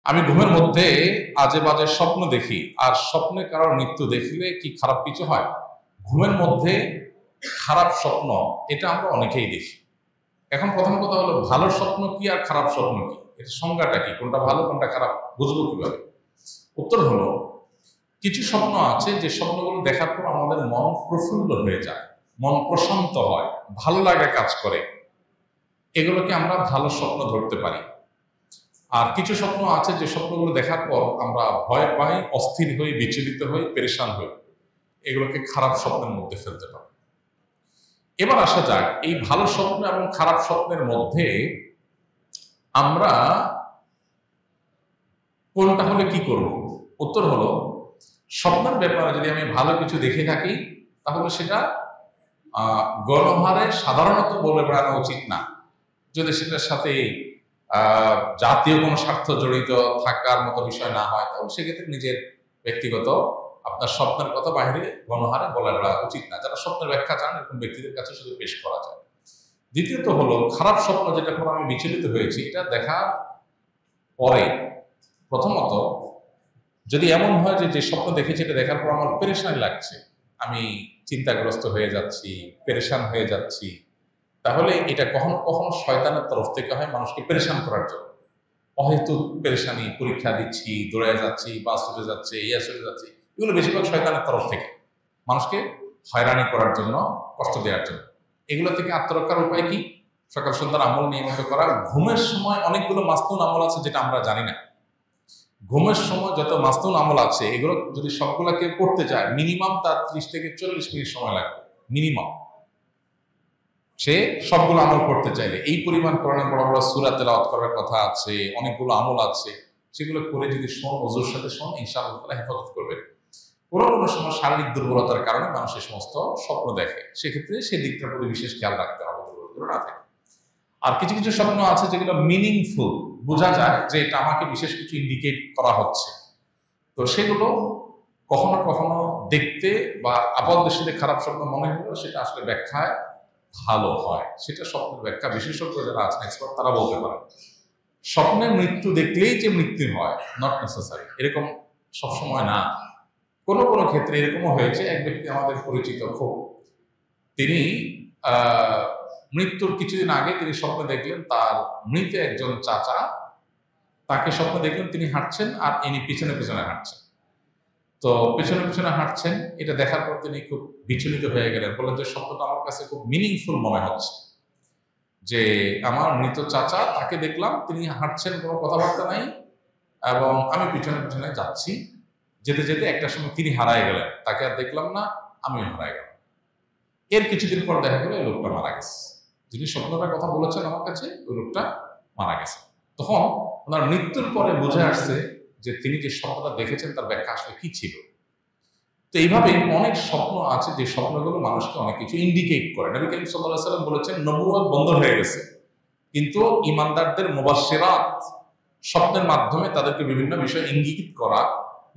আমি ঘুমের মধ্যে আজে বাজে স্বপ্ন দেখি, আর স্বপ্নে কারোর মৃত্যু দেখলে কি খারাপ কিছু হয়? ঘুমের মধ্যে খারাপ স্বপ্ন, এটা আমরা অনেকেই দেখি। এখন প্রথম কথা হলো, ভালো স্বপ্ন কি আর খারাপ স্বপ্ন কি, এটা সংজ্ঞাটা কি, কোনটা ভালো কোনটা খারাপ বুঝবো কিভাবে? উত্তর হলো, কিছু স্বপ্ন আছে যে স্বপ্নগুলো দেখার পর আমাদের মন প্রফুল্ল হয়ে যায়, মন প্রশান্ত হয়, ভালো লাগা কাজ করে, এগুলোকে আমরা ভালো স্বপ্ন ধরতে পারি। আর কিছু স্বপ্ন আছে যে স্বপ্নগুলো দেখার পর আমরা ভয় পাই, অস্থির হই, বিচলিত হই, পেরেশান হই, এগুলোকে খারাপ স্বপ্নের মধ্যে ফেলতে পারি। এবার আসা যাক, এই ভালো স্বপ্ন এবং খারাপ স্বপ্নের মধ্যে আমরা কোনটা হলে কি করব? উত্তর হলো, স্বপ্নের ব্যাপারে যদি আমি ভালো কিছু দেখে থাকি তাহলে সেটা গণহারে সাধারণত বলে বেড়ানো উচিত না। যদি সেটার সাথে জাতীয় কোনো স্বার্থ জড়িত থাকার মতো বিষয় না হয়, তাহলে সেক্ষেত্রে নিজের ব্যক্তিগত আপনার স্বপ্নের কথা বাইরে গণহারে বলে বেড়া উচিত না। যারা স্বপ্নের ব্যাখ্যা চান এরকম ব্যক্তিদের কাছে শুধু পেশ করা যায়। দ্বিতীয়ত হলো, খারাপ স্বপ্ন যেটা পর আমি বিচলিত হয়েছি, এটা দেখার পরে প্রথমত যদি এমন হয় যে স্বপ্ন দেখেছি এটা দেখার পর আমার পেরেশান লাগছে, আমি চিন্তাগ্রস্ত হয়ে যাচ্ছি, পেরেশান হয়ে যাচ্ছি, তাহলে এটা কখনো কখনো শয়তানের তরফ থেকে হয় মানুষকে পেরেশান করার জন্য। অহেতুক পেরেশানি, পরীক্ষা দিচ্ছি, দৌড়ে যাচ্ছি, বাস চলে যাচ্ছে, ইয়া চলে যাচ্ছে, এগুলো বেশিরভাগ শয়তানের তরফ থেকে মানুষকে হয়রানি করার জন্য, কষ্ট দেওয়ার জন্য। এগুলো থেকে আত্মরক্ষার উপায় কি? সকাল সন্ধ্যার আমল নিয়মিত করা। ঘুমের সময় অনেকগুলো মাসনুন আমল আছে যেটা আমরা জানি না। ঘুমের সময় যত মাসনুন আমল আছে, এগুলো যদি সবগুলা কেউ করতে চায়, মিনিমাম তার 30 থেকে 40 মিনিট সময় লাগবে মিনিমাম। সে সবগুলো আমল করতে চাইলে এই পরিমাণ কোরআনে বড় বড় সূরা তেলাওয়াত করার কথা আছে, অনেকগুলো আমল আছে, সেগুলো করে যদি শোন, ওযুর সাথে শোন, ইনশাআল্লাহ তাআলা হেফাজত করবে। কোনো কোনো সময় শারীরিক দুর্বলতার কারণে মানুষ এই সমস্ত স্বপ্ন দেখে, সেক্ষেত্রে সে দিকটার প্রতি বিশেষ খেয়াল রাখতে হবে, দুর্বলতা না থাকে। আর কিছু কিছু স্বপ্ন আছে যেগুলো মিনিংফুল, বোঝা যায় যে এটা আমাকে বিশেষ কিছু ইন্ডিকেট করা হচ্ছে, তো সেগুলো কখনো কখনো দেখতে বা আপাত দৃষ্টিতে খারাপ স্বপ্ন মনে হলেও সেটা আসলে ব্যাখ্যায় ভালো হয়। সেটা স্বপ্নের ব্যাখ্যা বিশেষজ্ঞ যারা আছেন, এক্সপার্ট, তারা বলতে পারেন। স্বপ্নের মৃত্যু দেখলেই যে মৃত্যু হয়, নট নেসেসারি, এরকম সবসময় না। কোনো কোনো ক্ষেত্রে এরকমও হয়েছে, এক ব্যক্তি আমাদের পরিচিত খুব, তিনি মৃত্যুর কিছুদিন আগে তিনি স্বপ্নে দেখলেন তার মৃত একজন চাচা, তাকে স্বপ্নে দেখলেন তিনি হাঁটছেন আর ইনি পিছনে পিছনে হাঁটছেন। তো পেছনে পেছনে হাঁটছেন, এটা দেখার পর তিনি খুব বিচলিত হয়ে গেলেন, বললেন যে স্বপ্নটা আমার কাছে খুব মিনিংফুল মনে হচ্ছে, যে আমার মৃত চাচা, তাকে দেখলাম তিনি হাঁটছেন, কোনো কথাবার্তা নাই, এবং আমি পিছনে পিছনে যাচ্ছি, যেতে যেতে একটা সময় তিনি হারায় গেলেন, তাকে আর দেখলাম না, আমিও হারায় গেলাম। এর কিছুদিন পর দেখা গেল ওই লোকটা মারা গেছে, যিনি স্বপ্নটার কথা বলেছেন আমার কাছে, ওই লোকটা মারা গেছে। তখন ওনার মৃত্যুর পরে বুঝে আসছে যে তিনি যে স্বপ্নটা দেখেছেন তার ব্যাখ্যা আসলে কি ছিল। তো এইভাবে অনেক স্বপ্ন আছে যে স্বপ্নগুলো মানুষকে অনেক কিছু ইন্ডিকেট করে। নবী করিম সাল্লাল্লাহু আলাইহি ওয়াসাল্লাম বলেছেন, নবুয়ত বন্ধ হয়ে গেছে, কিন্তু ঈমানদারদের মুবাশশিরাত, স্বপ্নের মাধ্যমে তাদেরকে বিভিন্ন বিষয় ইঙ্গিত করা,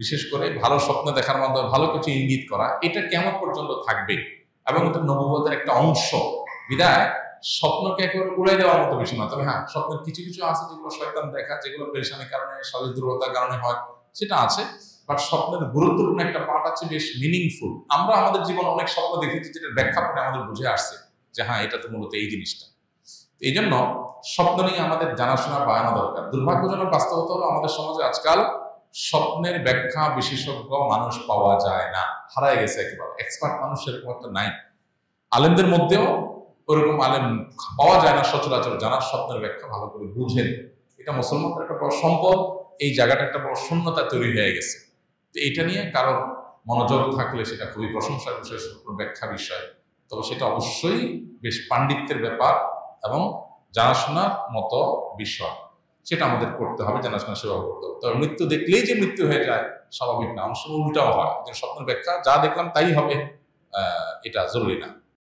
বিশেষ করে ভালো স্বপ্ন দেখার মাধ্যমে ভালো কিছু ইঙ্গিত করা, এটা কেমন পর্যন্ত থাকবে এবং এটা নবুয়তের একটা অংশ। বিদায় স্বপ্নকে একেবারে উড়াই দেওয়ার মতো বিষয় না। তবে হ্যাঁ, স্বপ্নের কিছু কিছু আছে যেগুলো শয়তান দেখা, যেগুলো পেরেশানির কারণে, শারীরিক দুর্বলতার কারণে হয়, সেটা আছে। বাট স্বপ্নের গুরুত্বপূর্ণ একটা পার্ট আছে, বেশ মিনিংফুল। আমরা আমাদের জীবনে অনেক স্বপ্ন দেখেছি যেটা ব্যাখ্যা করে আমাদের বুঝে আসছে যে হ্যাঁ, এটা তো মূলত এই জিনিসটা। এই জন্য স্বপ্ন নিয়ে আমাদের জানাশোনা বাড়ানো দরকার। দুর্ভাগ্যজনক বাস্তবতা হলো, আমাদের সমাজে আজকাল স্বপ্নের ব্যাখ্যা বিশেষজ্ঞ মানুষ পাওয়া যায় না, হারায় গেছে একেবারে। এক্সপার্ট মানুষ সেরকম একটা নাই। আলেমদের মধ্যেও ওরকম আলেম পাওয়া যায় না সচরাচর, যারা স্বপ্নের ব্যাখ্যা ভালো করে বুঝেন। এটা মুসলমানদের একটা বড় সম্পদ, এই জায়গাটা একটা বড় শূন্যতা তৈরি হয়ে গেছে। তো এটা নিয়ে কারোর মনোযোগ থাকলে সেটা খুবই প্রশংসার বিষয়, স্বপ্ন ব্যাখ্যা বিষয়। তবে সেটা অবশ্যই বেশ পাণ্ডিত্যের ব্যাপার এবং জানাশোনার মতো বিষয়, সেটা আমাদের করতে হবে, জানাশোনা সেবা করতে হবে। তবে মৃত্যু দেখলেই যে মৃত্যু হয়ে যায় স্বাভাবিক না, অনেক সময় উল্টাও হয়, যে স্বপ্নের ব্যাখ্যা যা দেখলাম তাই হবে, এটা জরুরি না।